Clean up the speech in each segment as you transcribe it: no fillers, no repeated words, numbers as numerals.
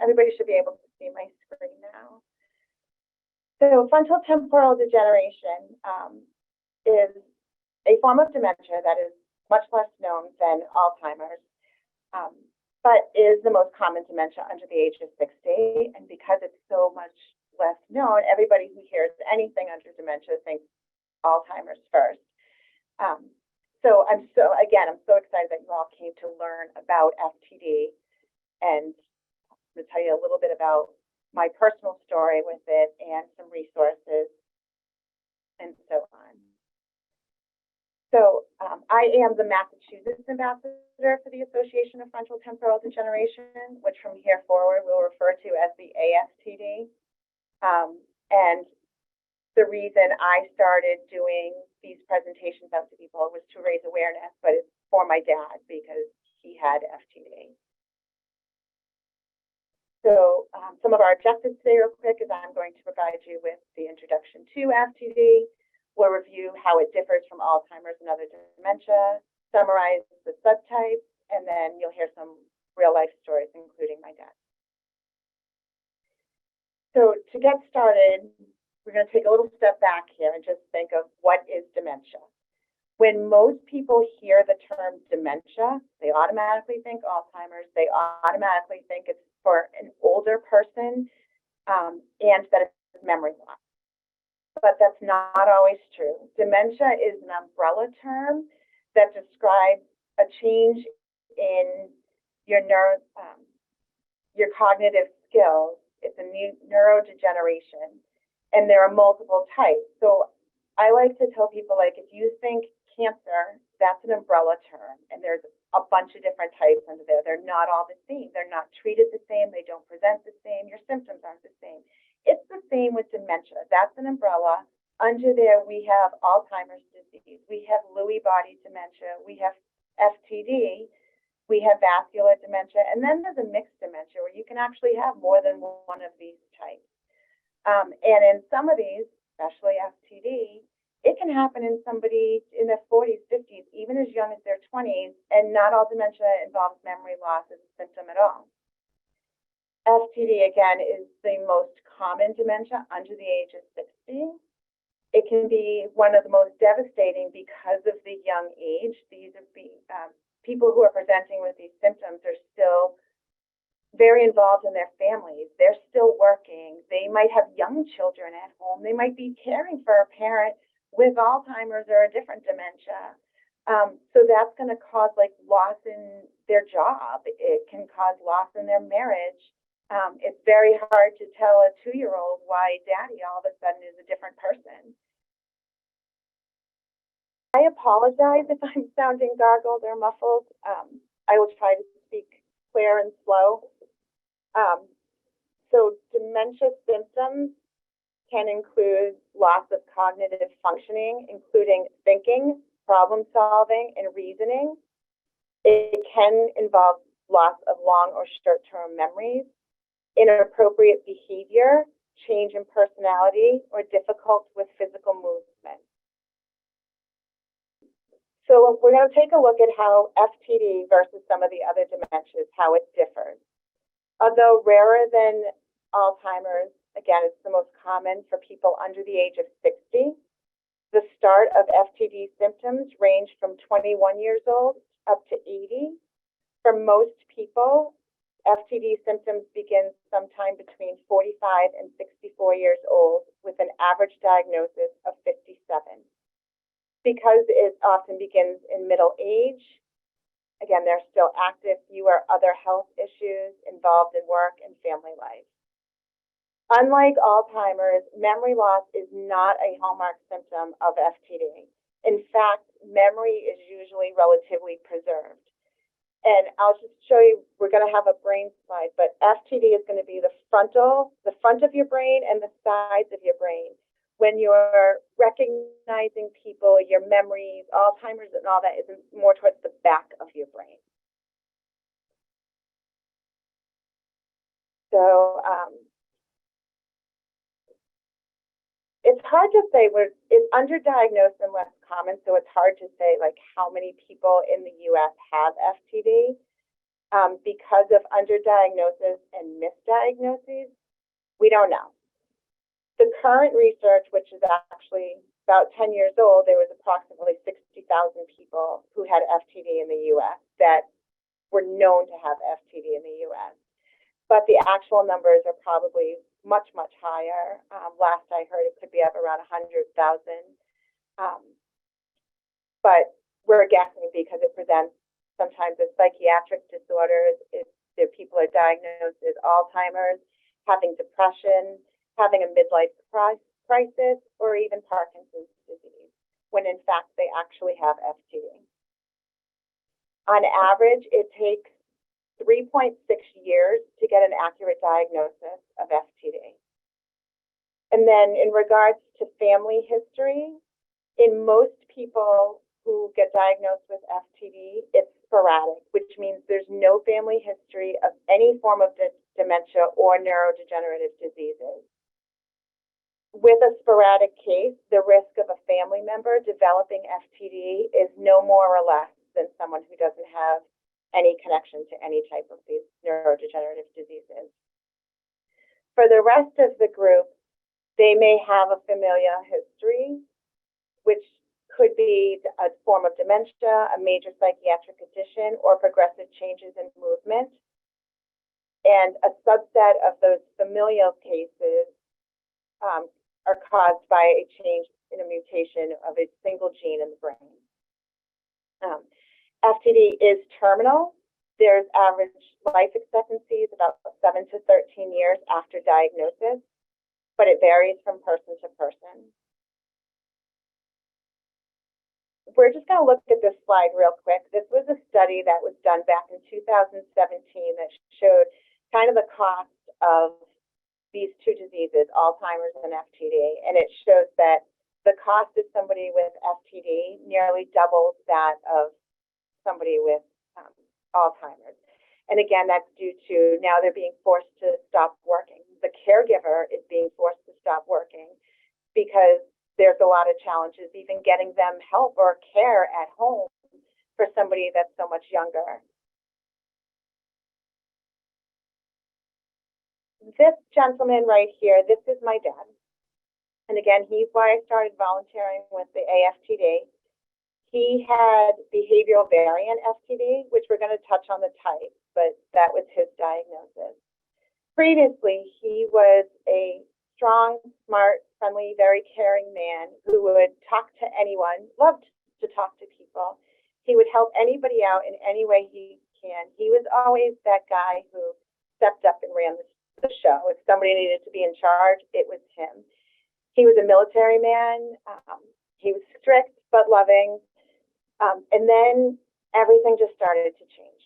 Everybody should be able to see my screen now. So frontotemporal degeneration is a form of dementia that is much less known than Alzheimer's, but is the most common dementia under the age of 60. And because it's so much less known, everybody who hears anything under dementia thinks Alzheimer's first. So I'm so excited that you all came to learn about FTD, and I'm going to tell you a little bit about my personal story with it and some resources and so on. So I am the Massachusetts ambassador for the Association of Frontotemporal Degeneration, which from here forward we'll refer to as the AFTD. And the reason I started doing these presentations out to people was to raise awareness, but it's for my dad because he had FTD. So some of our objectives today real quick is I'm going to provide you with the introduction to FTD. We'll review how it differs from Alzheimer's and other dementia, summarize the subtypes, and then you'll hear some real life stories, including my dad. So to get started, we're going to take a little step back here and just think of what is dementia. When most people hear the term dementia, they automatically think Alzheimer's. They automatically think it's for an older person and that it's memory loss. But that's not always true. Dementia is an umbrella term that describes a change in your cognitive skills. It's a new neurodegeneration, and there are multiple types. So I like to tell people, like, if you think cancer, that's an umbrella term, and there's a bunch of different types under there. They're not all the same. They're not treated the same. They don't present the same. Your symptoms aren't the same. It's the same with dementia. That's an umbrella. Under there, we have Alzheimer's disease. We have Lewy body dementia. We have FTD. We have vascular dementia. And then there's a mixed dementia where you can actually have more than one of these types. And in some of these, especially FTD, it can happen in somebody in their 40s, 50s, even as young as their 20s, and not all dementia involves memory loss as a symptom at all. FTD, again, is the most common dementia under the age of 60. It can be one of the most devastating because of the young age. These are people who are presenting with these symptoms are still very involved in their families. They're still working. They might have young children at home. They might be caring for a parent with Alzheimer's or a different dementia. So that's going to cause like loss in their job. It can cause loss in their marriage. It's very hard to tell a 2-year-old why daddy all of a sudden is a different person. I apologize if I'm sounding gargled or muffled. I will try to speak clear and slow. So dementia symptoms can include loss of cognitive functioning, including thinking, problem solving, and reasoning. It can involve loss of long or short-term memories, inappropriate behavior, change in personality, or difficult with physical movement. So we're going to take a look at how FTD versus some of the other dementias, how it differs. Although rarer than Alzheimer's, again, it's the most common for people under the age of 60. The start of FTD symptoms range from 21 years old up to 80. For most people, FTD symptoms begin sometime between 45 and 64 years old with an average diagnosis of 57. Because it often begins in middle age, again, they're still active, fewer other health issues involved in work and family life. Unlike Alzheimer's, memory loss is not a hallmark symptom of FTD. In fact, memory is usually relatively preserved. And I'll just show you, we're going to have a brain slide, but FTD is going to be the front of your brain and the sides of your brain. When you're recognizing people, your memories, Alzheimer's and all that is more towards the back of your brain. So it's hard to say, it's underdiagnosed and less common, so it's hard to say like how many people in the US have FTD. because of underdiagnosis and misdiagnoses? We don't know. The current research, which is actually about 10 years old, there was approximately 60,000 people who had FTD in the US that were known to have FTD in the US. But the actual numbers are probably much, much higher. Last I heard, it could be up around 100,000. But we're guessing because it presents sometimes as psychiatric disorders. If people are diagnosed as Alzheimer's, having depression, having a midlife crisis, or even Parkinson's disease, when in fact they actually have FTD. On average, it takes 3.6 years to get an accurate diagnosis of FTD. And then in regards to family history, in most people who get diagnosed with FTD, it's sporadic, which means there's no family history of any form of dementia or neurodegenerative diseases. With a sporadic case, the risk of a family member developing FTD is no more or less than someone who doesn't have any connection to any type of these neurodegenerative diseases. For the rest of the group, they may have a familial history, which could be a form of dementia, a major psychiatric condition, or progressive changes in movement. And a subset of those familial cases are caused by a change in a mutation of a single gene in the brain. FTD is terminal. There's average life expectancy is about 7 to 13 years after diagnosis, but it varies from person to person. We're just going to look at this slide real quick. This was a study that was done back in 2017 that showed kind of the cost of these two diseases, Alzheimer's and FTD, and it shows that the cost of somebody with FTD nearly doubles that of somebody with Alzheimer's. And again, that's due to now they're being forced to stop working. The caregiver is being forced to stop working because there's a lot of challenges even getting them help or care at home for somebody that's so much younger. This gentleman right here, this is my dad. And again, he's why I started volunteering with the AFTD. He had behavioral variant FTD, which we're going to touch on the type, but that was his diagnosis. Previously, he was a strong, smart, friendly, very caring man who would talk to anyone, loved to talk to people. He would help anybody out in any way he can. He was always that guy who stepped up and ran the show. If somebody needed to be in charge, it was him. He was a military man. He was strict but loving. And then everything just started to change.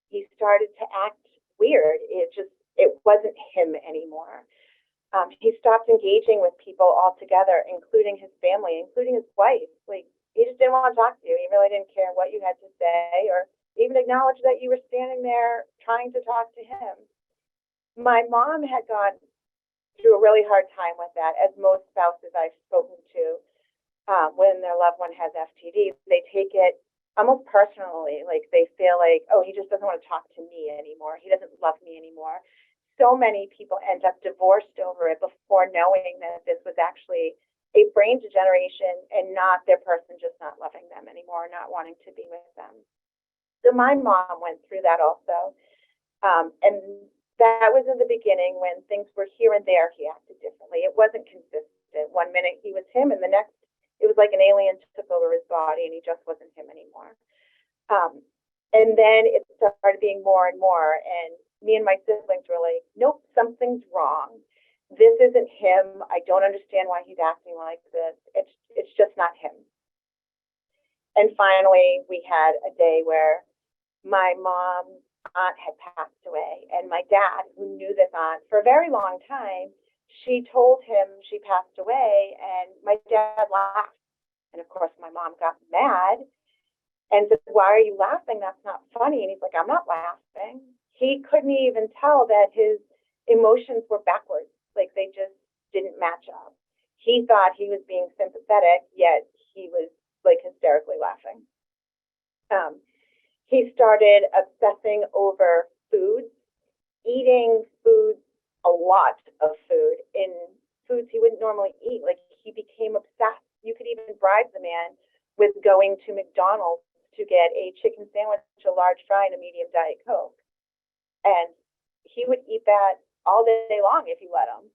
He started to act weird. It wasn't him anymore. He stopped engaging with people altogether, including his family, including his wife. Like, he just didn't want to talk to you. He really didn't care what you had to say or even acknowledge that you were standing there trying to talk to him. My mom had gone through a really hard time with that, as most spouses I've spoken to, when their loved one has FTD, they take it almost personally. Like, they feel like, oh, he just doesn't want to talk to me anymore. He doesn't love me anymore. So many people end up divorced over it before knowing that this was actually a brain degeneration and not their person just not loving them anymore, not wanting to be with them. So my mom went through that also. And that was in the beginning when things were here and there, he acted differently. It wasn't consistent. One minute he was him, and the next it was like an alien took over his body and he just wasn't him anymore. And then it started being more and more, and me and my siblings were like, nope, something's wrong. This isn't him. I don't understand why he's acting like this. It's just not him. And finally, we had a day where my mom's aunt had passed away, and my dad, who knew this aunt for a very long time, she told him she passed away, and my dad laughed. And of course, my mom got mad and said, why are you laughing? That's not funny. And he's like, I'm not laughing. He couldn't even tell that his emotions were backwards, like they just didn't match up. He thought he was being sympathetic, yet he was like hysterically laughing. He started obsessing over foods, eating foods, a lot of food, in foods he wouldn't normally eat. Like, he became obsessed. You could even bribe the man with going to McDonald's to get a chicken sandwich, a large fry, and a medium Diet Coke. And he would eat that all day long if you let him.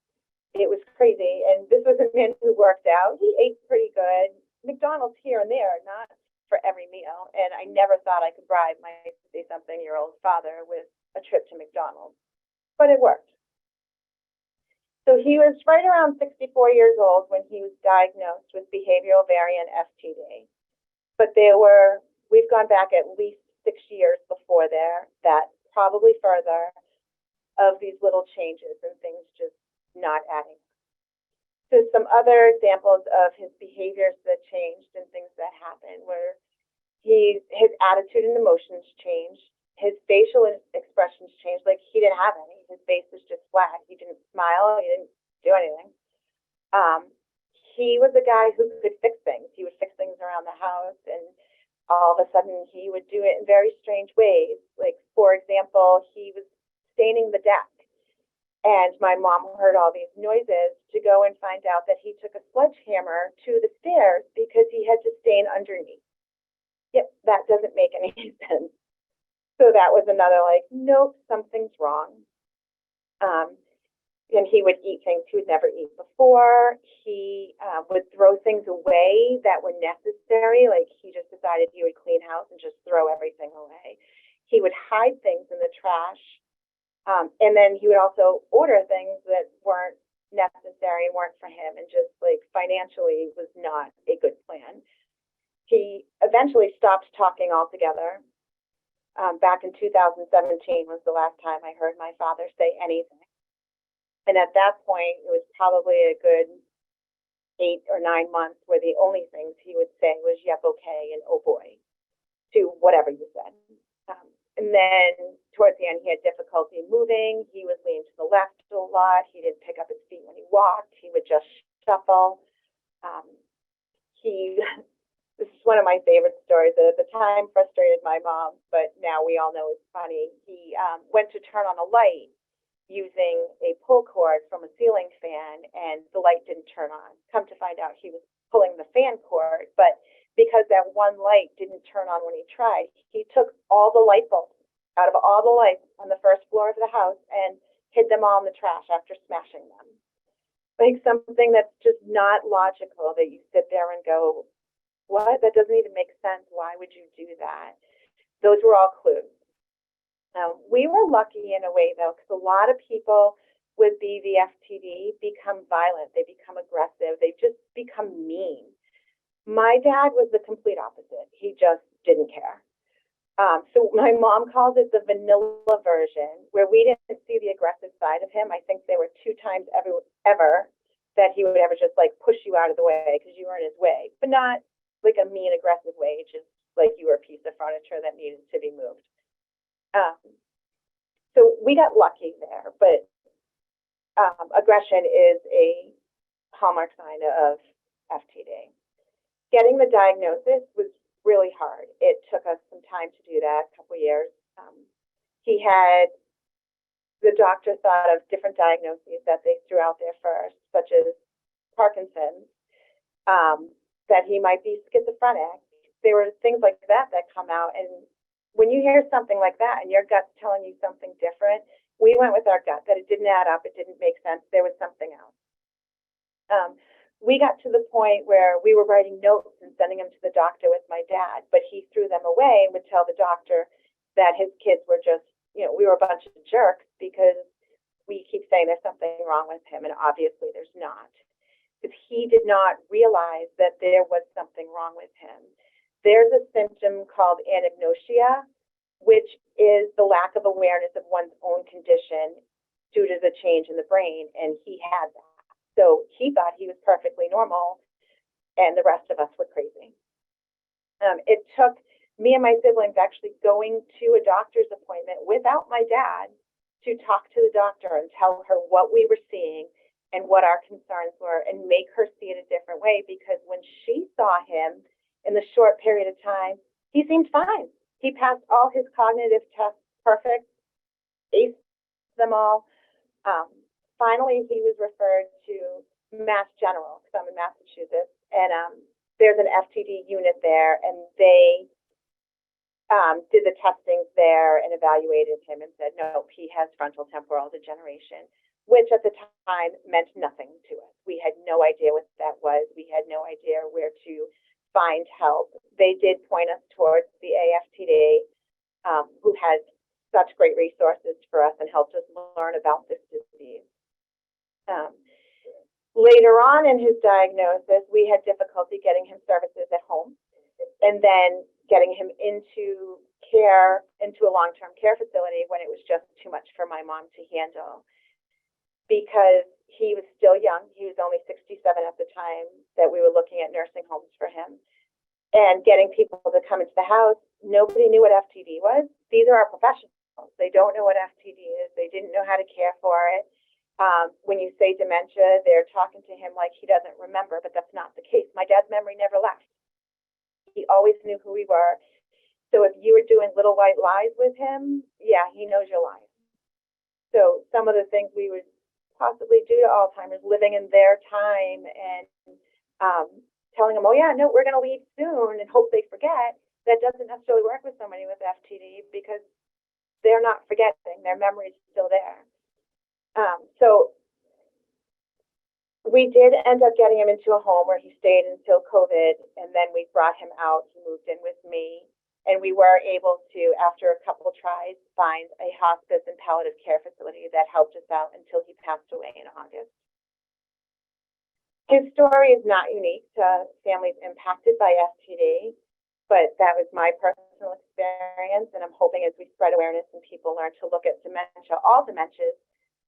It was crazy. And this was a man who worked out. He ate pretty good. McDonald's here and there, not for every meal. And I never thought I could bribe my 60-something-year-old father with a trip to McDonald's, but it worked. So he was right around 64 years old when he was diagnosed with behavioral variant FTD. But we've gone back at least 6 years before that, probably further, of these little changes and things just not adding. So some other examples of his behaviors that changed and things that happened were his attitude and emotions changed. His facial expressions changed. Like, he didn't have any. His face was just flat. He didn't smile. He didn't do anything. He was a guy who could fix things. He would fix things around the house, and all of a sudden he would do it in very strange ways. Like, for example, he was staining the deck, and my mom heard all these noises to go and find out that he took a sledgehammer to the stairs because he had to stain underneath. Yep, that doesn't make any sense. So that was another, like, nope, something's wrong. And he would eat things he would never eat before. He would throw things away that were necessary. Like, he just decided he would clean house and just throw everything away. He would hide things in the trash. And then he would also order things that weren't necessary and weren't for him, and just, like, financially was not a good plan. He eventually stopped talking altogether. Back in 2017 was the last time I heard my father say anything. And at that point, it was probably a good 8 or 9 months where the only things he would say was, yep, okay, and oh boy, to whatever you said. And then towards the end, he had difficulty moving. He was leaning to the left a lot. He didn't pick up his feet when he walked. He would just shuffle. This is one of my favorite stories that at the time frustrated my mom, but now we all know it's funny. He went to turn on a light using a pull cord from a ceiling fan, and the light didn't turn on. Come to find out, he was pulling the fan cord, but because that one light didn't turn on when he tried, he took all the light bulbs out of all the lights on the first floor of the house and hid them all in the trash after smashing them. Like, something that's just not logical, that you sit there and go, what? That doesn't even make sense. Why would you do that? Those were all clues. We were lucky in a way, though, because a lot of people with BVFTD become violent. They become aggressive. They just become mean. My dad was the complete opposite. He just didn't care. So my mom calls it the vanilla version, where we didn't see the aggressive side of him. I think there were 2 times ever that he would ever just, like, push you out of the way because you were in his way, but not like a mean, aggressive way, just like you were a piece of furniture that needed to be moved. So we got lucky there, but aggression is a hallmark sign of FTD. Getting the diagnosis was really hard. It took us some time to do that, a couple years. The doctor thought of different diagnoses that they threw out there first, such as Parkinson's, that he might be schizophrenic. There were things like that come out, and when you hear something like that and your gut's telling you something different, we went with our gut, that it didn't add up, it didn't make sense, there was something else. We got to the point where we were writing notes and sending them to the doctor with my dad, but he threw them away and would tell the doctor that his kids were just, we were a bunch of jerks because we keep saying there's something wrong with him, and obviously there's not. Because he did not realize that there was something wrong with him. There's a symptom called anagnosia, which is the lack of awareness of one's own condition due to the change in the brain, and he had that. So he thought he was perfectly normal, and the rest of us were crazy. It took me and my siblings actually going to a doctor's appointment without my dad to talk to the doctor and tell her what we were seeing and what our concerns were, and make her see it a different way, because when she saw him in the short period of time, he seemed fine. He passed all his cognitive tests perfect, aced them all. Finally, he was referred to Mass General, because I'm in Massachusetts, and there's an FTD unit there, and they did the testings there and evaluated him and said, no, he has frontotemporal degeneration, which at the time meant nothing to us. We had no idea what that was. We had no idea where to find help. They did point us towards the AFTD, who has such great resources for us and helped us learn about this disease. Later on in his diagnosis, we had difficulty getting him services at home, and then getting him into care, into a long-term care facility when it was just too much for my mom to handle, because he was still young. He was only 67 at the time that we were looking at nursing homes for him. And getting people to come into the house, nobody knew what FTD was. These are our professionals. They don't know what FTD is. They didn't know how to care for it. When you say dementia, they're talking to him like he doesn't remember, but that's not the case. My dad's memory never left. He always knew who we were. So if you were doing little white lies with him, yeah, he knows your lies. So some of the things we would possibly do to Alzheimer's, living in their time and telling them, oh yeah, no, we're going to leave soon and hope they forget, that doesn't necessarily work with somebody with FTD, because they're not forgetting. Their memory is still there. So we did end up getting him into a home where he stayed until COVID, and then we brought him out. He moved in with me, and we were able to, after a couple of tries, find a hospice and palliative care facility that helped us out until he passed away in August. His story is not unique to families impacted by FTD, but that was my personal experience, and I'm hoping as we spread awareness and people learn to look at dementia, all dementias,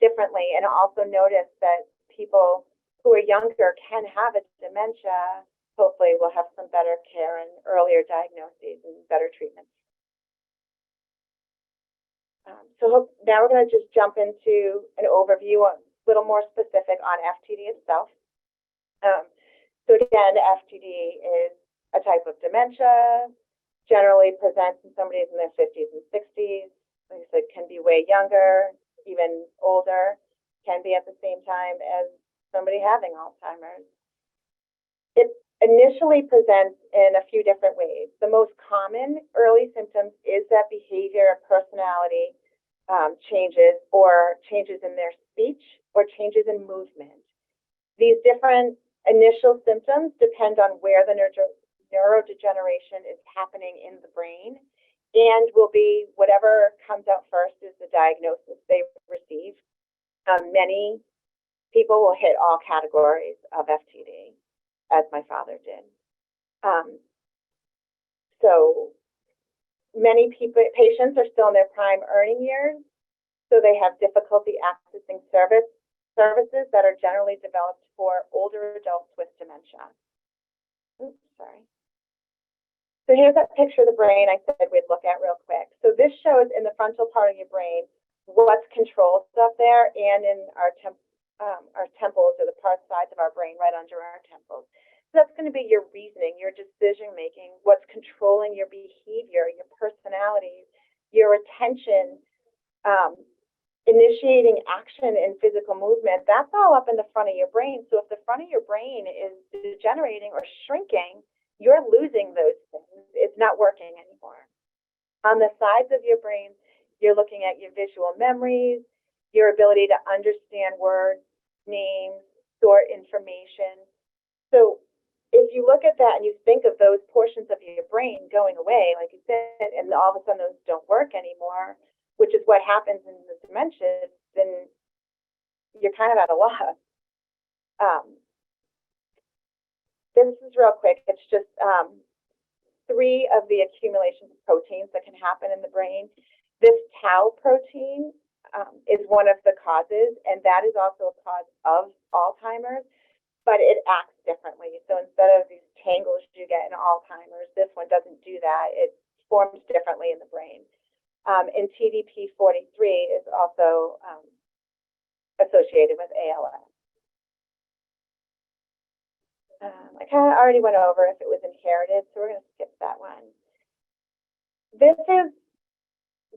differently, and also notice that people who are younger can have a dementia, hopefully we'll have some better care and earlier diagnoses and better treatments. So now we're going to just jump into an overview, a little more specific on FTD itself. So again, FTD is a type of dementia, generally presents in somebody in their 50s and 60s. Like I said, can be way younger, even older, can be at the same time as somebody having Alzheimer's. It initially presents in a few different ways. The most common early symptoms is that behavior, personality changes, or changes in their speech, or changes in movement. These different initial symptoms depend on where the neurodegeneration is happening in the brain, and will be whatever comes out first is the diagnosis they receive. Many people will hit all categories of FTD, as my father did. So many patients are still in their prime earning years, so they have difficulty accessing services that are generally developed for older adults with dementia. Oops, sorry. So here's that picture of the brain I said we'd look at real quick. So this shows in the frontal part of your brain what's controlled up there, and in our temples, or the sides of our brain right under our temples. So that's going to be your reasoning, your decision making, what's controlling your behavior, your personality, your attention, initiating action and physical movement. That's all up in the front of your brain. So if the front of your brain is degenerating or shrinking, you're losing those things. It's not working anymore. On the sides of your brain, you're looking at your visual memories, your ability to understand words, names, sort information. So if you look at that and you think of those portions of your brain going away, like you said, and all of a sudden those don't work anymore, which is what happens in the dementia, then you're kind of at a loss. This is real quick. It's just 3 of the accumulations of proteins that can happen in the brain. This tau protein is one of the causes, and that is also a cause of Alzheimer's, but it acts differently. So instead of these tangles you get in Alzheimer's, this one doesn't do that. It forms differently in the brain. And TDP43 is also associated with ALS. I kind of already went over if it was inherited, so we're going to skip that one. this is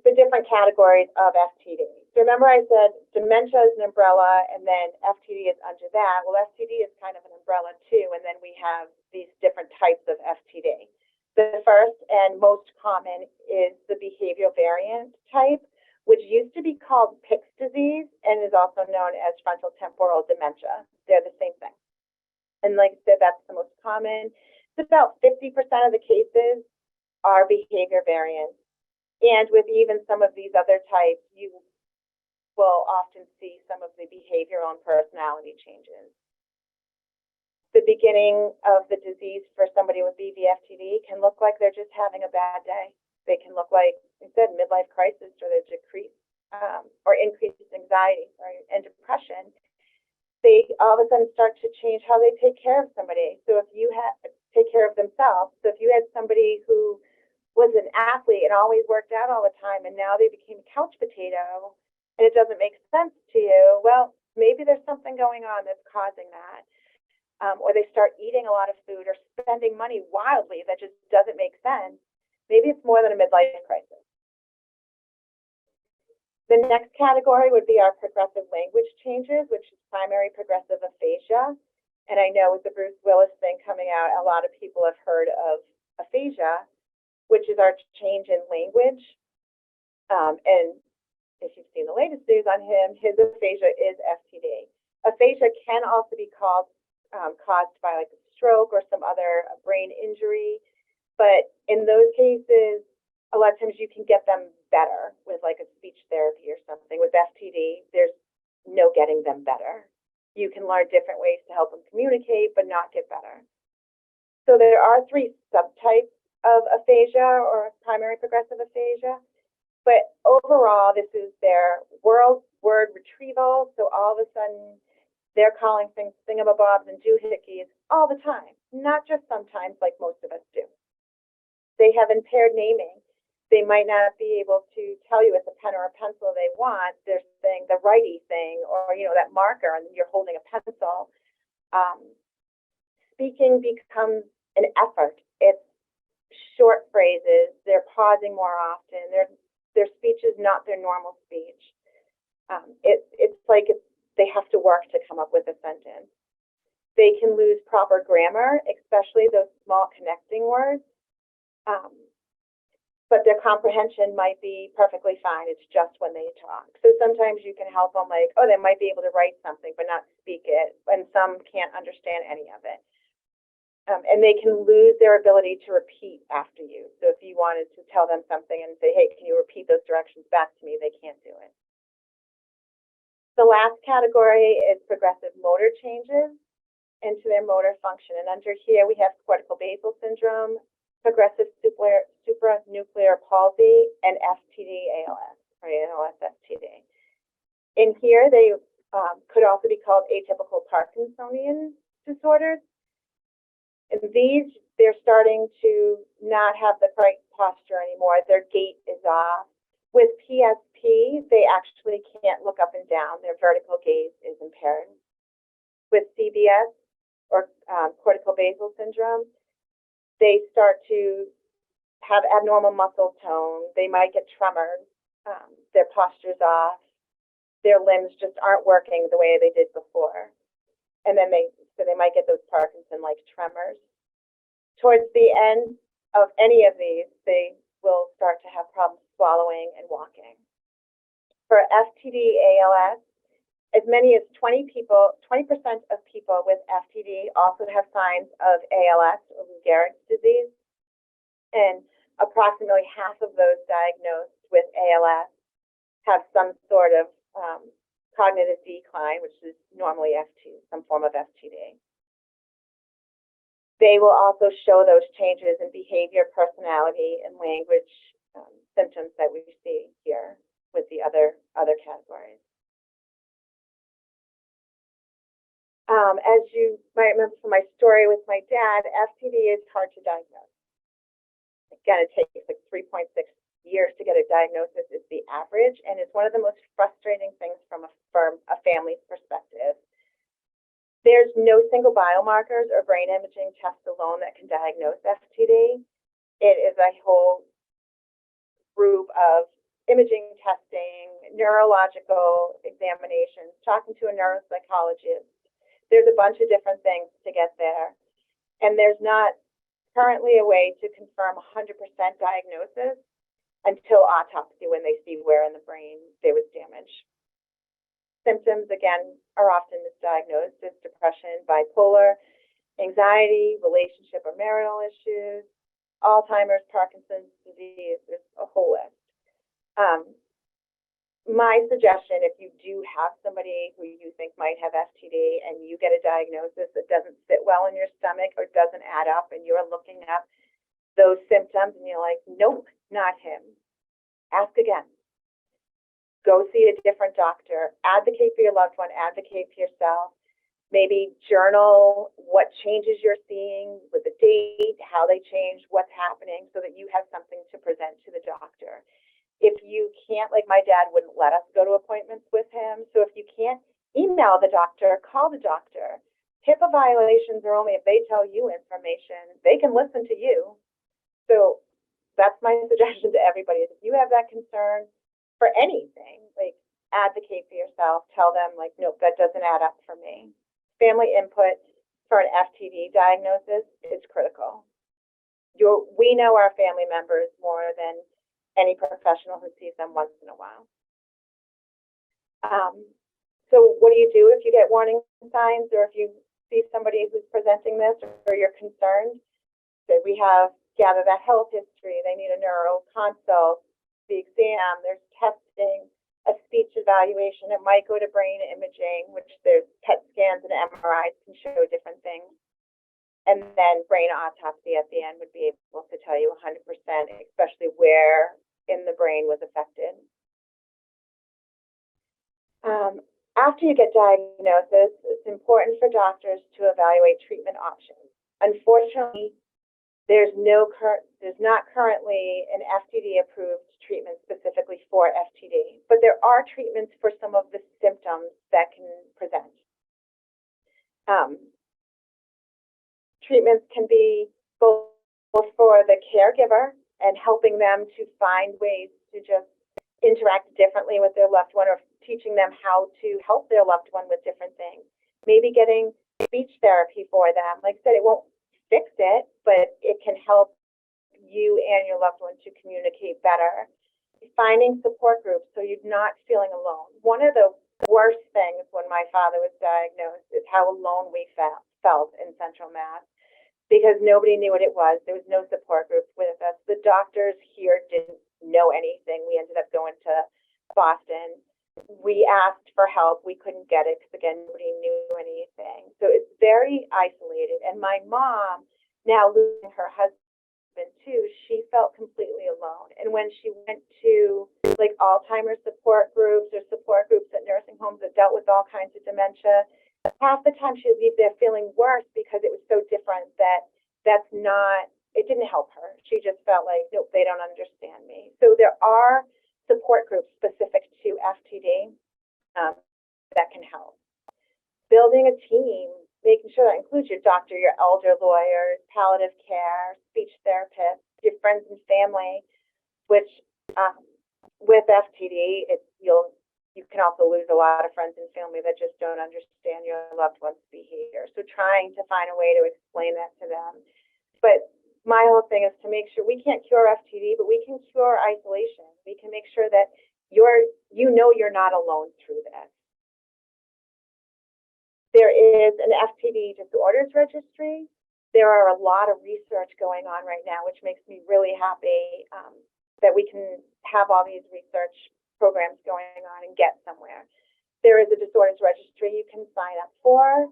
the different categories of FTD. So remember I said dementia is an umbrella and then FTD is under that. Well, FTD is kind of an umbrella too, and then we have these different types of FTD. The first and most common is the behavioral variant type, which used to be called Pick's disease and is also known as frontotemporal dementia. They're the same thing. And like I said, that's the most common. It's about 50% of the cases are behavior variants. And with even some of these other types, you will often see some of the behavioral and personality changes. The beginning of the disease for somebody with BV-FTD can look like they're just having a bad day. They can look like, instead, midlife crisis or the decrease or increased anxiety and depression. They all of a sudden start to change how they take care of somebody. So if you take care of themselves, so if you had somebody who was an athlete and always worked out all the time, and now they became a couch potato, and it doesn't make sense to you, well, maybe there's something going on that's causing that. Or they start eating a lot of food or spending money wildly that just doesn't make sense. Maybe it's more than a midlife crisis. The next category would be our progressive language changes, which is primary progressive aphasia. And I know with the Bruce Willis thing coming out, a lot of people have heard of aphasia, which is our change in language. And if you've seen the latest news on him, his aphasia is FTD. Aphasia can also be caused by like a stroke or some other brain injury. But in those cases, a lot of times you can get them better with like a speech therapy or something. With FTD, there's no getting them better. You can learn different ways to help them communicate, but not get better. So there are 3 subtypes of aphasia or primary progressive aphasia, but overall, this is their word retrieval. So all of a sudden, they're calling things thingamabobs and doohickeys all the time, not just sometimes like most of us do. They have impaired naming. They might not be able to tell you with a pen or a pencil they want. They're saying the righty thing or, that marker, and you're holding a pencil. Speaking becomes an effort. It's short phrases. They're pausing more often. Their speech is not their normal speech. It's like they have to work to come up with a sentence. They can lose proper grammar, especially those small connecting words. But their comprehension might be perfectly fine. It's just when they talk. So sometimes you can help them like, they might be able to write something but not speak it, and some can't understand any of it. And they can lose their ability to repeat after you. So if you wanted to tell them something and say, hey, can you repeat those directions back to me? They can't do it. The last category is progressive motor changes into their motor function. And under here, we have cortical basal syndrome, progressive supranuclear palsy, and FTD-ALS, or ALS-FTD. In here, they could also be called atypical Parkinsonian disorders. And these, they're starting to not have the right posture anymore. Their gait is off. With PSP, they actually can't look up and down. Their vertical gaze is impaired. With CBS, or cortical basal syndrome, they start to have abnormal muscle tone. They might get tremors. Their posture's off. Their limbs just aren't working the way they did before. And then they might get those Parkinson-like tremors. Towards the end of any of these, they will start to have problems swallowing and walking. For FTD-ALS, as many as 20% of people with FTD also have signs of ALS or Lou Gehrig's disease, and approximately half of those diagnosed with ALS have some sort of cognitive decline, which is normally some form of FTD. They will also show those changes in behavior, personality, and language symptoms that we see here with the other categories. As you might remember from my story with my dad, FTD is hard to diagnose. Again, it takes like 3.6 years to get a diagnosis is the average, and it's one of the most frustrating things from a family's perspective. There's no single biomarkers or brain imaging test alone that can diagnose FTD. It is a whole group of imaging testing, neurological examinations, talking to a neuropsychologist. There's a bunch of different things to get there. And there's not currently a way to confirm 100% diagnosis until autopsy, when they see where in the brain there was damage. Symptoms, again, are often misdiagnosed as depression, bipolar, anxiety, relationship or marital issues, Alzheimer's, Parkinson's disease. There's a whole list. My suggestion, if you do have somebody who you think might have FTD and you get a diagnosis that doesn't sit well in your stomach or doesn't add up, and you're looking up those symptoms and you're like, nope, not him, ask again. Go see a different doctor. Advocate for your loved one. Advocate for yourself. Maybe journal what changes you're seeing with the date, how they changed, what's happening, so that you have something to present to the doctor. If you can't, like my dad wouldn't let us go to appointments with him, so if you can't, email the doctor, call the doctor. HIPAA violations are only if they tell you information. They can listen to you. So that's my suggestion to everybody, is if you have that concern for anything, like, advocate for yourself. Tell them, like, nope, that doesn't add up for me. Family input for an FTD diagnosis is critical. We know our family members more than any professional who sees them once in a while. So what do you do if you get warning signs, or if you see somebody who's presenting this, or you're concerned? So we have gather that health history. They need a neuro consult, the exam, there's testing, a speech evaluation. It might go to brain imaging, which there's PET scans and MRIs can show different things. And then brain autopsy at the end would be able to tell you 100%, especially where in the brain was affected. After you get diagnosis, it's important for doctors to evaluate treatment options. Unfortunately, there's not currently an FTD approved treatment specifically for FTD, but there are treatments for some of the symptoms that can present. Treatments can be both for the caregiver and helping them to find ways to just interact differently with their loved one, or teaching them how to help their loved one with different things. Maybe getting speech therapy for them. Like I said, it won't fix it, but it can help you and your loved one to communicate better. Finding support groups so you're not feeling alone. One of the worst things when my father was diagnosed is how alone we felt in Central Mass, because nobody knew what it was. There was no support group with us. The doctors here didn't know anything. We ended up going to Boston. We asked for help. We couldn't get it because, again, nobody knew anything. So it's very isolated. And my mom, now losing her husband too, she felt completely alone. And when she went to like Alzheimer's support groups or support groups at nursing homes that dealt with all kinds of dementia, half the time she would leave there feeling worse because it was so different it didn't help her. She just felt like, nope, they don't understand me. So there are support groups specific to FTD that can help. Building a team, making sure that includes your doctor, your elder lawyers, palliative care, speech therapists, your friends and family, which with FTD, you can also lose a lot of friends and family that just don't understand your loved one's behavior. So trying to find a way to explain that to them. But my whole thing is to make sure we can't cure FTD, but we can cure isolation. We can make sure that you're not alone through this. There is an FTD disorders registry. There are a lot of research going on right now, which makes me really happy that we can have all these research programs going on and get somewhere. There is a disorders registry you can sign up for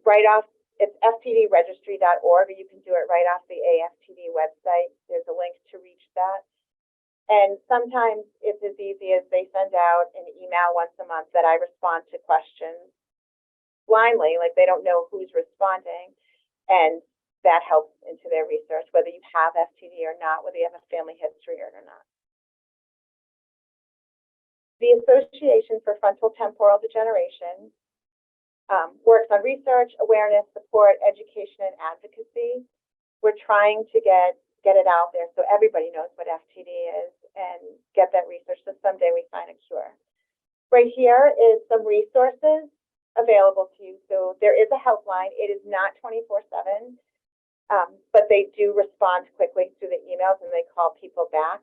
right off. It's ftdregistry.org, or you can do it right off the AFTD website. There's a link to reach that. And sometimes it's as easy as they send out an email once a month that I respond to questions blindly, like they don't know who's responding, and that helps into their research, whether you have FTD or not, whether you have a family history or not. The Association for Frontotemporal Degeneration works on research, awareness, support, education, and advocacy. We're trying to get it out there so everybody knows what FTD is and get that research so someday we find a cure. Right here is some resources available to you. So there is a helpline. It is not 24/7, but they do respond quickly through the emails and they call people back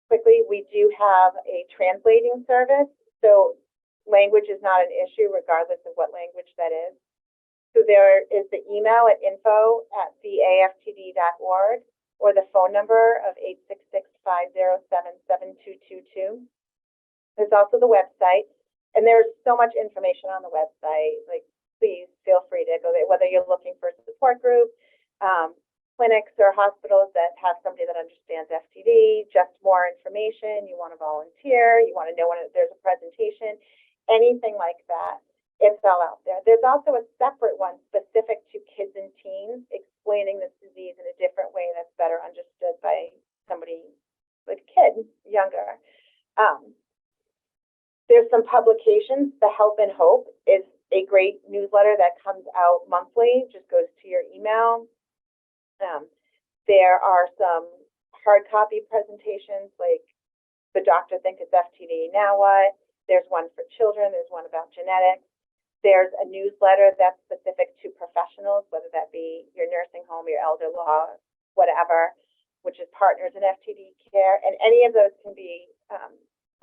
quickly. We do have a translating service, so language is not an issue regardless of what language that is. So there is the email at info@theaftd.org or the phone number of 866-507-7222. There's also the website, and there's so much information on the website. Like, please feel free to go there, whether you're looking for a support group, clinics or hospitals that have somebody that understands FTD, just more information, you want to volunteer, you want to know when there's a presentation, anything like that. It's all out there. There's also a separate one specific to kids and teens, explaining this disease in a different way that's better understood by somebody with kids younger. There's some publications. The Help and Hope is a great newsletter that comes out monthly, just goes to your email. There are some hard copy presentations, like the doctor thinks it's FTD, now what? There's one for children. There's one about genetics. There's a newsletter that's specific to professionals, whether that be your nursing home, your elder law, whatever, which is Partners in FTD Care. And any of those can be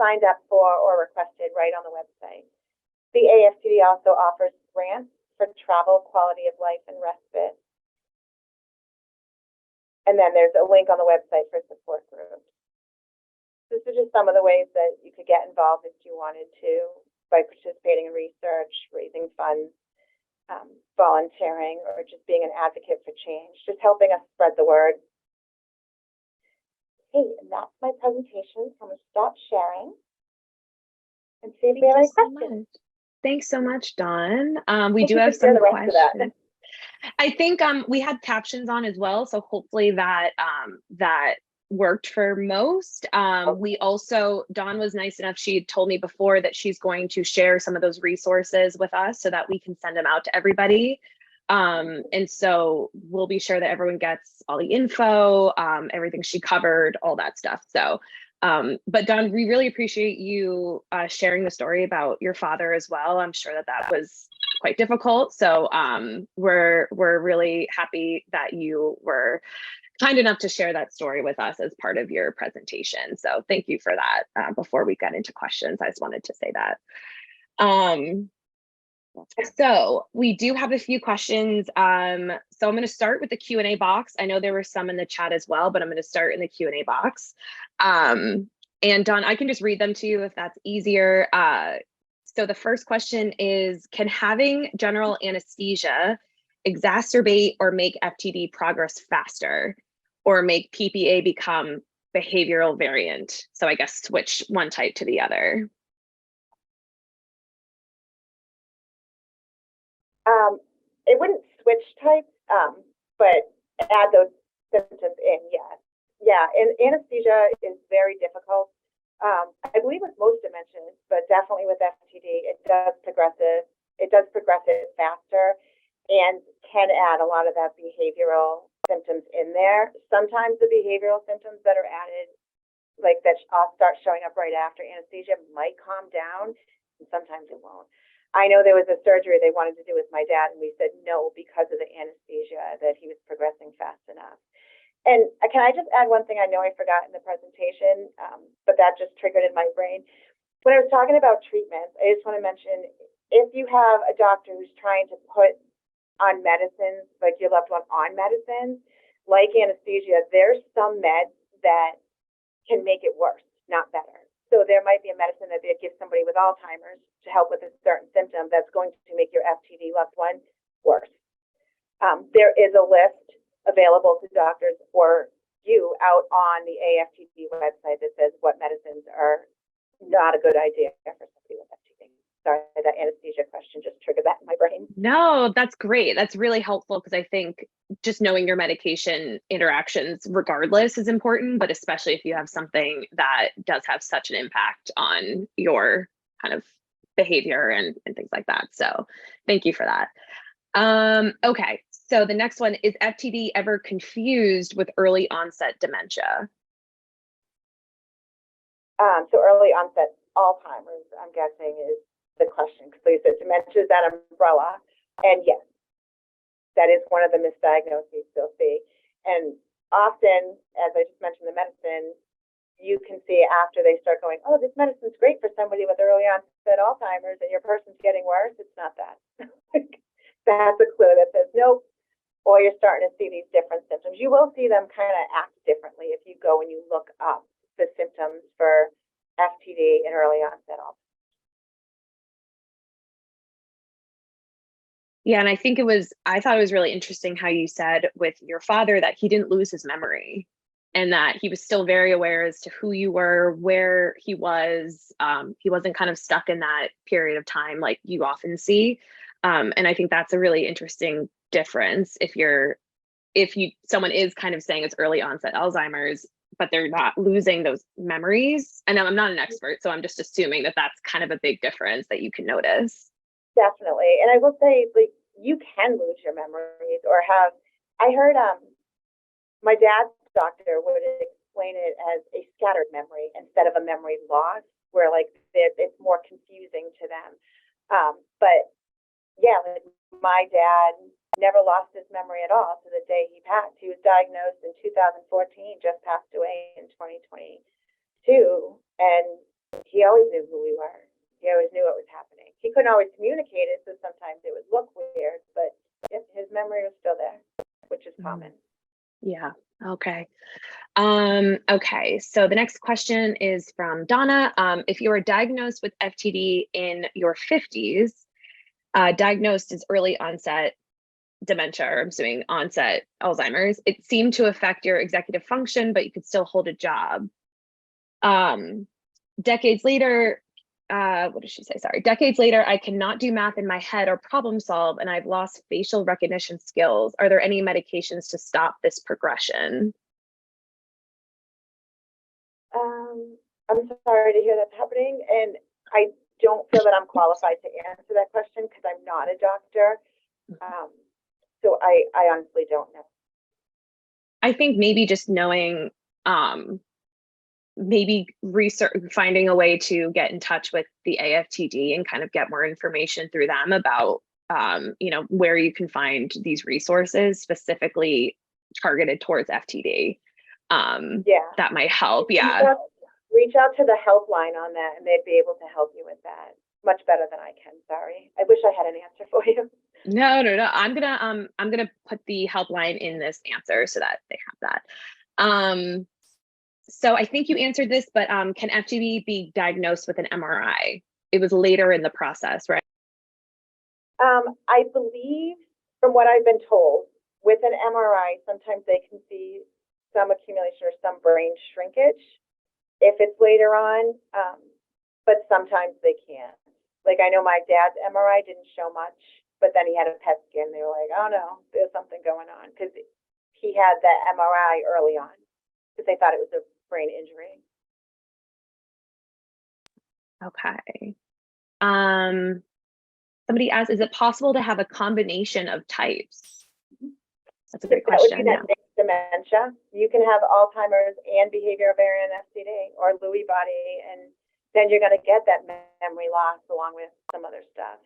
signed up for or requested right on the website. The AFTD also offers grants for travel, quality of life, and respite. And then there's a link on the website for support groups. This is just some of the ways that you could get involved if you wanted to, by participating in research, raising funds, volunteering, or just being an advocate for change, just helping us spread the word. Okay, and that's my presentation. So I'm going to stop sharing and see if we have any questions. Thanks so much, Dawn. We do have some questions. I think we had captions on as well, so hopefully that that worked for most. We also, Dawn was nice enough, she told me before that she's going to share some of those resources with us so that we can send them out to everybody. And so we'll be sure that everyone gets all the info, everything she covered, all that stuff. So, but Dawn, we really appreciate you sharing the story about your father as well. I'm sure that that was quite difficult. So we're really happy that you were kind enough to share that story with us as part of your presentation. So thank you for that. Before we get into questions, I just wanted to say that. So we do have a few questions. So I'm going to start with the Q&A box. I know there were some in the chat as well, but I'm going to start in the Q&A box. And Dawn, I can just read them to you if that's easier. So the first question is, can having general anesthesia exacerbate or make FTD progress faster, or make PPA become behavioral variant? So I guess switch one type to the other. It wouldn't switch types, but add those symptoms in, yes. Yeah, and anesthesia is very difficult. I believe with most dementias, but definitely with FTD, it does progress it faster and can add a lot of that behavioral symptoms in there. Sometimes the behavioral symptoms that are added, like that start showing up right after anesthesia, might calm down, and sometimes it won't. I know there was a surgery they wanted to do with my dad, and we said no because of the anesthesia, that he was progressing fast enough. And can I just add one thing I know I forgot in the presentation, but that just triggered in my brain. When I was talking about treatments, I just want to mention, if you have a doctor who's trying to put on medicines, like your loved one on medicines, like anesthesia, there's some meds that can make it worse, not better. So there might be a medicine that they give somebody with Alzheimer's to help with a certain symptom that's going to make your FTD loved one worse. There is a list available to doctors or you out on the AFTD website that says what medicines are not a good idea for somebody with FTD. Sorry, that anesthesia question just triggered that in my brain. No, that's great. That's really helpful, because I think just knowing your medication interactions regardless is important, but especially if you have something that does have such an impact on your kind of behavior and things like that. So thank you for that. Okay, so the next one is, FTD ever confused with early onset dementia? So early onset Alzheimer's, I'm guessing, is the question, because you said dementia is that umbrella, and yes, that is one of the misdiagnoses you'll see. And often, as I just mentioned, the medicine, you can see after they start going, oh, this medicine's great for somebody with early onset Alzheimer's, and your person's getting worse. It's not that. That's a clue that says nope. Or you're starting to see these different symptoms. You will see them kind of act differently if you go and you look up the symptoms for FTD and early onset Alzheimer's. Yeah, and I thought it was really interesting how you said with your father that he didn't lose his memory and that he was still very aware as to who you were, where he was. He wasn't kind of stuck in that period of time like you often see. And I think that's a really interesting difference if someone is kind of saying it's early onset Alzheimer's, but they're not losing those memories. And I'm not an expert, so I'm just assuming that that's kind of a big difference that you can notice. Definitely. And I will say, like, you can lose your memories or have, I heard my dad's doctor would explain it as a scattered memory instead of a memory loss, where like it's more confusing to them. But yeah, like my dad never lost his memory at all to the day he passed. He was diagnosed in 2014, just passed away in 2022, and he always knew who we were. He always knew what was happening. He couldn't always communicate it, so sometimes it would look weird, but yep, his memory was still there, which is common. Yeah. Okay. Okay. So the next question is from Donna. If you are diagnosed with FTD in your 50s, diagnosed as early onset dementia, or I'm assuming onset Alzheimer's, it seemed to affect your executive function, but you could still hold a job. Decades later, what did she say? Sorry. Decades later, I cannot do math in my head or problem solve, and I've lost facial recognition skills. Are there any medications to stop this progression? I'm sorry to hear that's happening, and I don't feel that I'm qualified to answer that question because I'm not a doctor. So I honestly don't know. I think maybe just knowing, maybe finding a way to get in touch with the AFTD and kind of get more information through them about, where you can find these resources specifically targeted towards FTD. That might help. Yeah. Reach out to the helpline on that, and they'd be able to help you with that much better than I can. Sorry, I wish I had an answer for you. No. I'm gonna put the helpline in this answer so that they have that. So I think you answered this, but can FTD be diagnosed with an MRI? It was later in the process, right? I believe, from what I've been told, with an MRI, sometimes they can see some accumulation or some brain shrinkage if it's later on, but sometimes they can't. Like, I know my dad's MRI didn't show much, but then he had a PET scan. They were like, oh no, there's something going on, because he had that MRI early on because they thought it was a brain injury. Okay. Somebody asked, is it possible to have a combination of types? That's a great question. That would be that dementia. You can have Alzheimer's and behavioral variant FTD or Lewy body, and then you're going to get that memory loss along with some other stuff.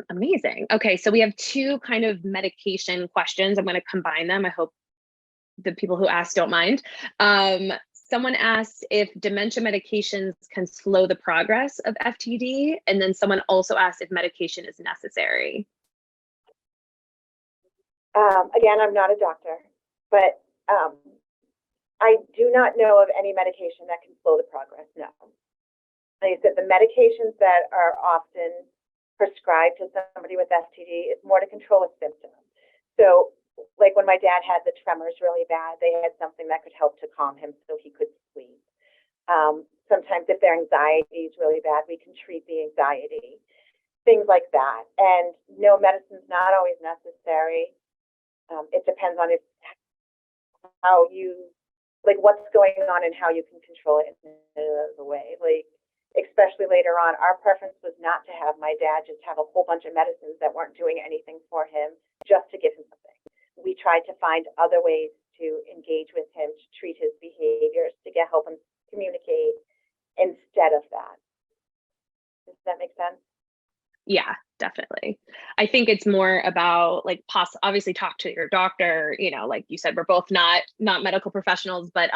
Amazing. Okay, so we have two kind of medication questions. I'm going to combine them. I hope the people who asked don't mind. Someone asked if dementia medications can slow the progress of FTD, and then someone also asked if medication is necessary. Again, I'm not a doctor, but I do not know of any medication that can slow the progress, no. Like I said, the medications that are often prescribed to somebody with FTD is more to control a symptom. So, like when my dad had the tremors really bad, they had something that could help to calm him so he could sleep. Sometimes if their anxiety is really bad, we can treat the anxiety, things like that. And no, medicine's not always necessary. It depends on how you, like what's going on and how you can control it in a way. Like, especially later on, our preference was not to have my dad just have a whole bunch of medicines that weren't doing anything for him just to give him something. We tried to find other ways to engage with him, to treat his behaviors, to help him communicate instead of that. Does that make sense? Yeah, definitely. I think it's more about like obviously talk to your doctor, you know, like you said, we're both not medical professionals, but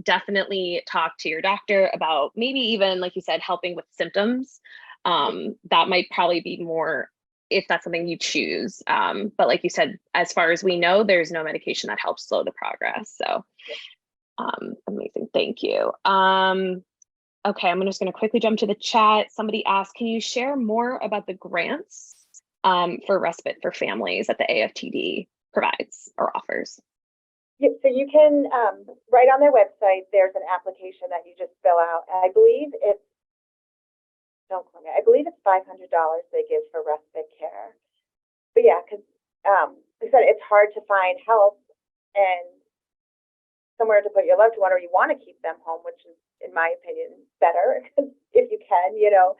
definitely talk to your doctor about maybe even, like you said, helping with symptoms. That might probably be more if that's something you choose. But like you said, as far as we know, there's no medication that helps slow the progress. So amazing. Thank you. Okay, I'm just going to quickly jump to the chat. Somebody asked, can you share more about the grants for respite for families that the AFTD provides or offers? Yep, so you can, right on their website, there's an application that you just fill out. I believe it's, don't quote me, I believe it's $500 they give for respite care. But yeah, because like I said, it's hard to find help and somewhere to put your loved one, or you want to keep them home, which is, in my opinion, better if you can, you know.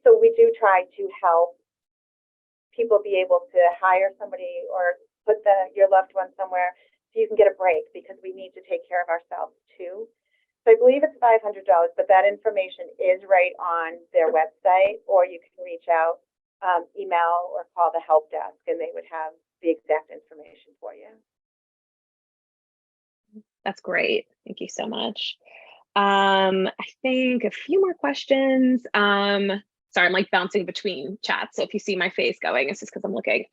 So we do try to help people be able to hire somebody or put your loved one somewhere so you can get a break, because we need to take care of ourselves too. So I believe it's $500, but that information is right on their website, or you can reach out, email, or call the help desk, and they would have the exact information for you. That's great. Thank you so much. I think a few more questions. Sorry, I'm like bouncing between chats. So if you see my face going, it's just because I'm looking.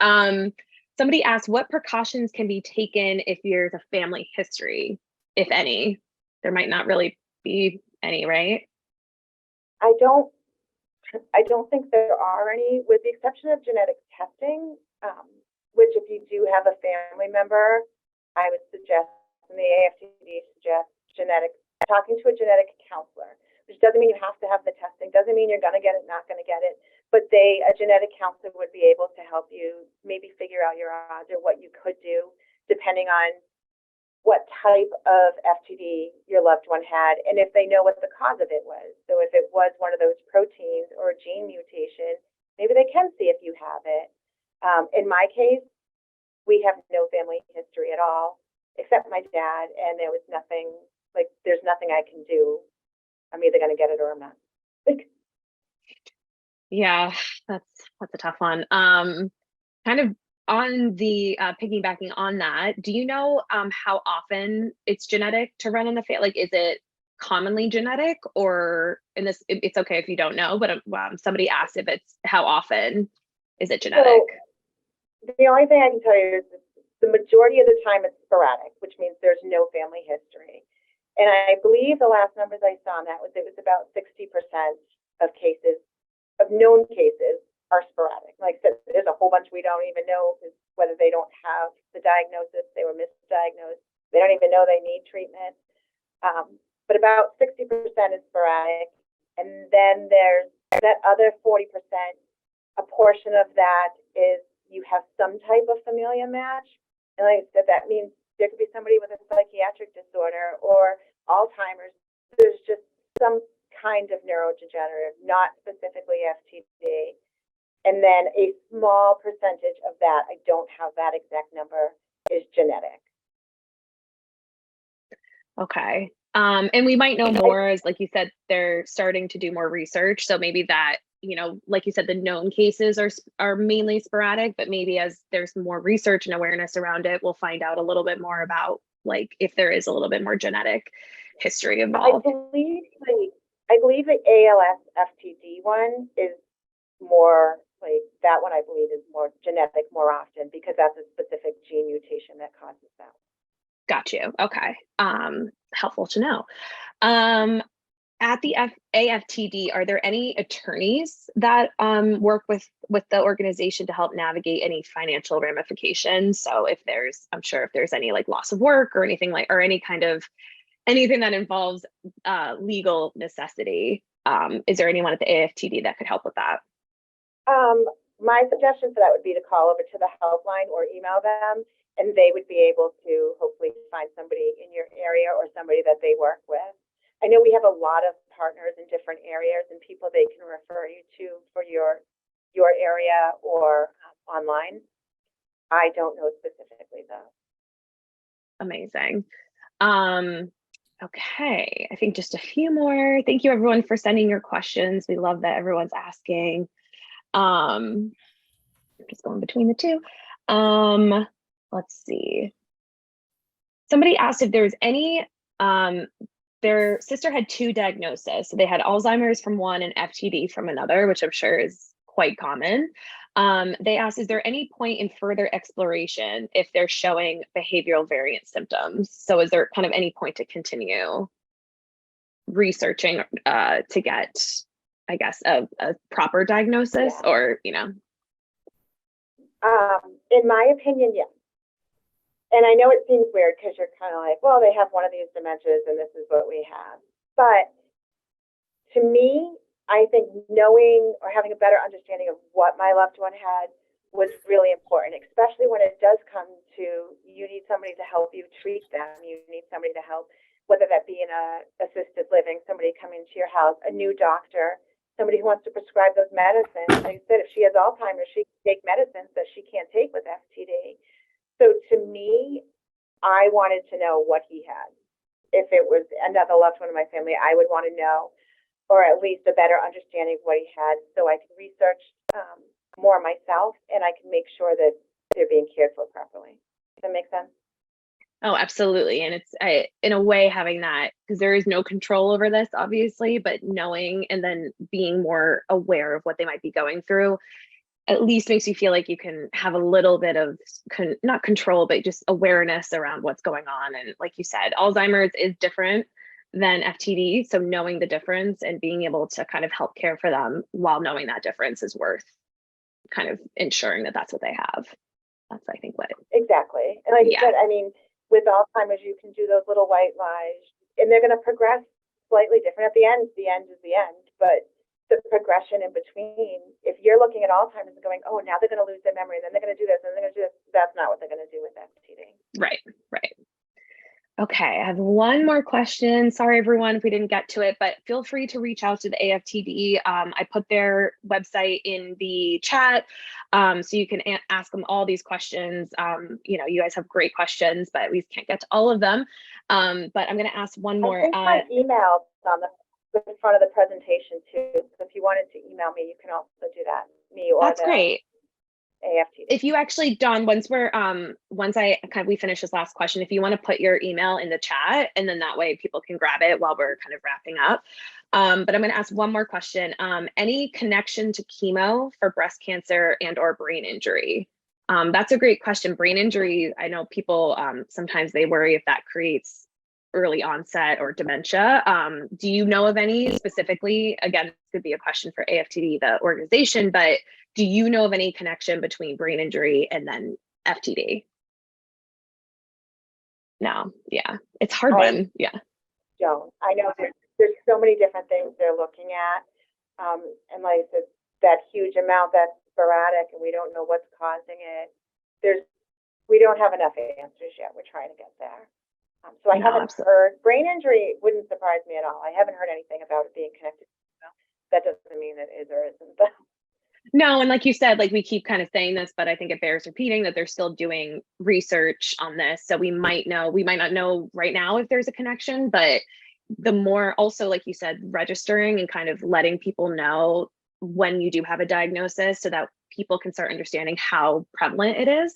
Somebody asked, what precautions can be taken if there's a family history, if any? There might not really be any, right? I don't think there are any, with the exception of genetic testing, which if you do have a family member, I would suggest, and the AFTD suggests, talking to a genetic counselor, which doesn't mean you have to have the testing, doesn't mean you're going to get it, not going to get it, but a genetic counselor would be able to help you maybe figure out your odds or what you could do, depending on what type of FTD your loved one had, and if they know what the cause of it was. So if it was one of those proteins or a gene mutation, maybe they can see if you have it. In my case, we have no family history at all, except my dad, and there was nothing, like, there's nothing I can do. I'm either going to get it or I'm not. Yeah, that's a tough one. Kind of on the piggybacking on that, do you know how often it's genetic to run in the family? Like, is it commonly genetic, or in this, it's okay if you don't know, but somebody asked if it's how often is it genetic? So, the only thing I can tell you is the majority of the time it's sporadic, which means there's no family history. And I believe the last numbers I saw on that was it was about 60% of cases, of known cases, are sporadic. Like I said, there's a whole bunch we don't even know whether they don't have the diagnosis, they were misdiagnosed, they don't even know they need treatment. But about 60% is sporadic. And then there's that other 40%, a portion of that is you have some type of familial match. And like I said, that means there could be somebody with a psychiatric disorder or Alzheimer's. There's just some kind of neurodegenerative, not specifically FTD. And then a small percentage of that, I don't have that exact number, is genetic. Okay. And we might know more, as like you said, they're starting to do more research. So maybe that, you know, like you said, the known cases are mainly sporadic, but maybe as there's more research and awareness around it, we'll find out a little bit more about, like, if there is a little bit more genetic history involved. I believe the ALS FTD one is more, like, that one I believe is more genetic more often, because that's a specific gene mutation that causes that. Got you. Okay. Helpful to know. At the AFTD, are there any attorneys that work with the organization to help navigate any financial ramifications? So I'm sure if there's any like loss of work or anything or any kind of anything that involves legal necessity, is there anyone at the AFTD that could help with that? My suggestion for that would be to call over to the helpline or email them, and they would be able to hopefully find somebody in your area or somebody that they work with. I know we have a lot of partners in different areas and people they can refer you to for your area or online. I don't know specifically though. Amazing. Okay, I think just a few more. Thank you everyone for sending your questions. We love that everyone's asking. I'm just going between the two. Let's see. Somebody asked if there's any, their sister had 2 diagnoses. So they had Alzheimer's from one and FTD from another, which I'm sure is quite common. They asked, is there any point in further exploration if they're showing behavioral variant symptoms? So is there kind of any point to continue researching to get, I guess, a proper diagnosis, or, you know? In my opinion, yes. And I know it seems weird because you're kind of like, well, they have one of these dementias and this is what we have. But to me, I think knowing or having a better understanding of what my loved one had was really important, especially when it does come to you need somebody to help you treat them. You need somebody to help, whether that be in a assisted living, somebody coming to your house, a new doctor, somebody who wants to prescribe those medicines. Like I said, if she has Alzheimer's, she can take medicines that she can't take with FTD. So to me, I wanted to know what he had. If it was another loved one in my family, I would want to know, or at least a better understanding of what he had, so I can research more myself and I can make sure that they're being cared for properly. Does that make sense? Oh, absolutely. And it's in a way having that, because there is no control over this, obviously, but knowing and then being more aware of what they might be going through at least makes you feel like you can have a little bit of not control, but just awareness around what's going on. And like you said, Alzheimer's is different than FTD. So knowing the difference and being able to kind of help care for them while knowing that difference is worth kind of ensuring that that's what they have. That's, I think, what. Exactly. And like you said, I mean, with Alzheimer's, you can do those little white lies and they're going to progress slightly different. At the end is the end, but the progression in between, if you're looking at Alzheimer's and going, oh, now they're going to lose their memory and then they're going to do this and they're going to do this, that's not what they're going to do with FTD. Right, right. Okay, I have one more question. Sorry, everyone, if we didn't get to it, but feel free to reach out to the AFTD. I put their website in the chat, so you can ask them all these questions. You know, you guys have great questions, but we can't get to all of them. But I'm going to ask one more. I think my email's on the front of the presentation too. So if you wanted to email me, you can also do that. Me or that's great. AFTD. If you actually, Dawn, once we finish this last question, if you want to put your email in the chat, and then that way people can grab it while we're kind of wrapping up. But I'm going to ask one more question. Any connection to chemo for breast cancer and or brain injury? That's a great question. Brain injury, I know people, sometimes they worry if that creates early onset or dementia. Do you know of any specifically? Again, this could be a question for AFTD, the organization, but do you know of any connection between brain injury and then FTD? No, yeah, it's hard one, yeah. Don't. I know there's so many different things they're looking at. And like that huge amount that's sporadic and we don't know what's causing it. We don't have enough answers yet. We're trying to get there. So I haven't heard, brain injury wouldn't surprise me at all. I haven't heard anything about it being connected. That doesn't mean it is or isn't. No, and like you said, like we keep kind of saying this, but I think it bears repeating that they're still doing research on this. So we might not know right now if there's a connection, but the more also, like you said, registering and kind of letting people know when you do have a diagnosis so that people can start understanding how prevalent it is.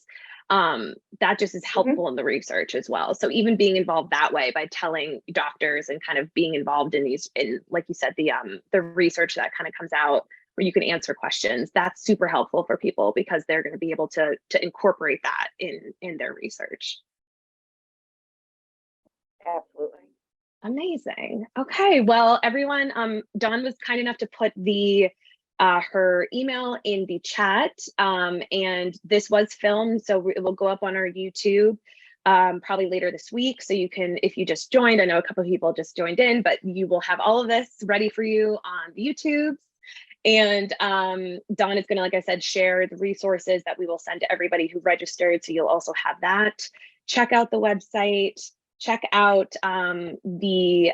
That just is helpful in the research as well. So even being involved that way by telling doctors and kind of being involved in like you said, the research that kind of comes out where you can answer questions, that's super helpful for people because they're going to be able to incorporate that in their research. Absolutely. Amazing. Okay, well, everyone, Dawn was kind enough to put her email in the chat, and this was filmed, so it will go up on our YouTube probably later this week. So you can, if you just joined, I know a couple of people just joined in, but you will have all of this ready for you on the YouTube. And Dawn is going to, like I said, share the resources that we will send to everybody who registered. So you'll also have that. Check out the website. Check out the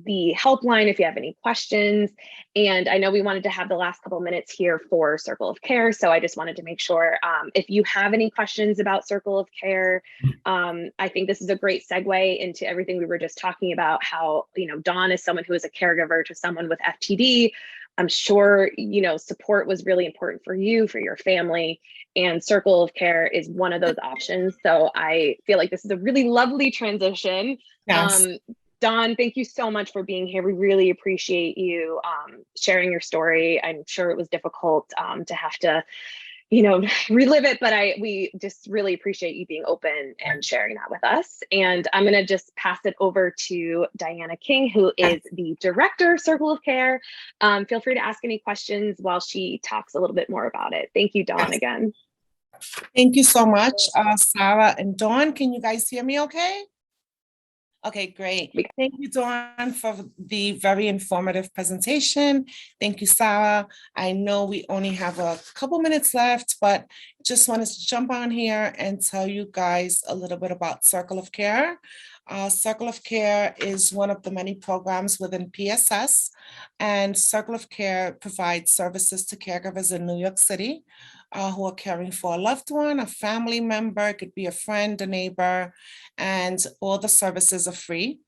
the helpline if you have any questions. And I know we wanted to have the last couple minutes here for Circle of Care. So I just wanted to make sure if you have any questions about Circle of Care, I think this is a great segue into everything we were just talking about, how, you know, Dawn is someone who is a caregiver to someone with FTD. I'm sure, you know, support was really important for you, for your family, and Circle of Care is one of those options. So I feel like this is a really lovely transition. Yes. Dawn, thank you so much for being here. We really appreciate you sharing your story. I'm sure it was difficult to have to, you know, relive it, but we just really appreciate you being open and sharing that with us. And I'm going to just pass it over to Diana King, who is the director, Circle of Care. Feel free to ask any questions while she talks a little bit more about it. Thank you, Dawn, again. Thank you so much, Sarah and Dawn. Can you guys hear me okay? Okay, great. Thank you, Dawn, for the very informative presentation. Thank you, Sarah. I know we only have a couple minutes left, but just wanted to jump on here and tell you guys a little bit about Circle of Care. Circle of Care is one of the many programs within PSS, and Circle of Care provides services to caregivers in New York City who are caring for a loved one, a family member, it could be a friend, a neighbor, and all the services are free,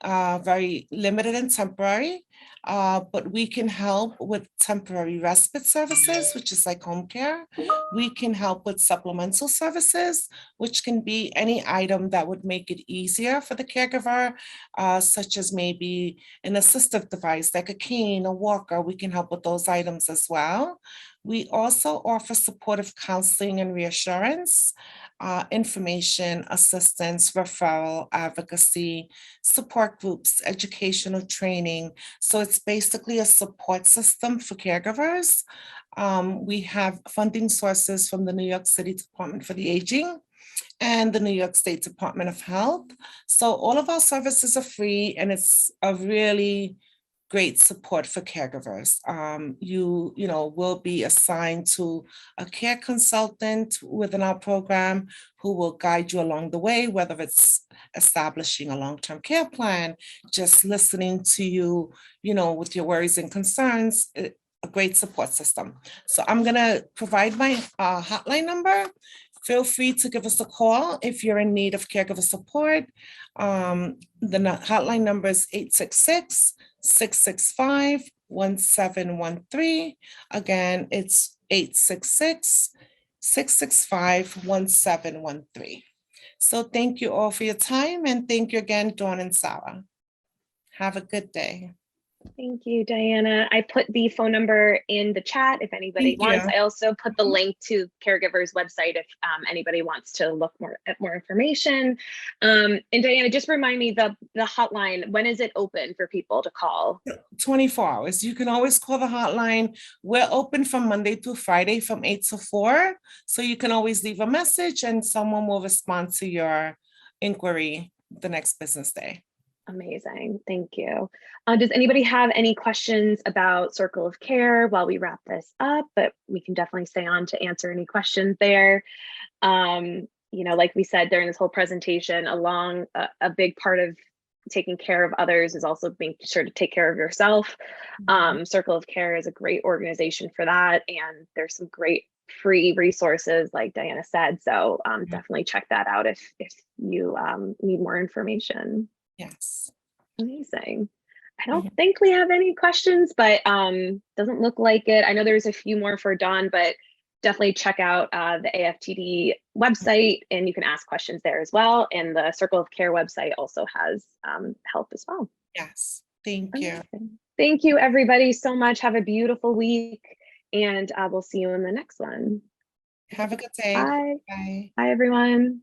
very limited and temporary, but we can help with temporary respite services, which is like home care. We can help with supplemental services, which can be any item that would make it easier for the caregiver, such as maybe an assistive device like a cane, a walker. We can help with those items as well. We also offer supportive counseling and reassurance, information, assistance, referral, advocacy, support groups, educational training. So it's basically a support system for caregivers. We have funding sources from the New York City Department for the Aging and the New York State Department of Health. So all of our services are free, and it's a really great support for caregivers. You will be assigned to a care consultant within our program who will guide you along the way, whether it's establishing a long-term care plan, just listening to you, with your worries and concerns, a great support system. So I'm gonna provide my hotline number. Feel free to give us a call if you're in need of caregiver support. The hotline number is 866-665-1713. Again, it's 866-665-1713. So thank you all for your time, and thank you again, Dawn and Sarah. Have a good day. Thank you, Diana. I put the phone number in the chat if anybody wants. I also put the link to Caregiver's website if anybody wants to look at more information. And Diana, just remind me the hotline, when is it open for people to call? 24 hours. You can always call the hotline. We're open from Monday to Friday from 8 to 4. So you can always leave a message and someone will respond to your inquiry the next business day. Amazing. Thank you. Does anybody have any questions about Circle of Care while we wrap this up? But we can definitely stay on to answer any questions there. Like we said during this whole presentation, a big part of taking care of others is also being sure to take care of yourself. Circle of Care is a great organization for that. And there's some great free resources, like Diana said. So definitely check that out if you need more information. Yes. Amazing. I don't think we have any questions, but doesn't look like it. I know there's a few more for Dawn, but definitely check out the AFTD website and you can ask questions there as well. And the Circle of Care website also has help as well. Yes. Thank you. Thank you, everybody, so much. Have a beautiful week, and we'll see you in the next one. Have a good day. Bye. Bye. Bye, everyone.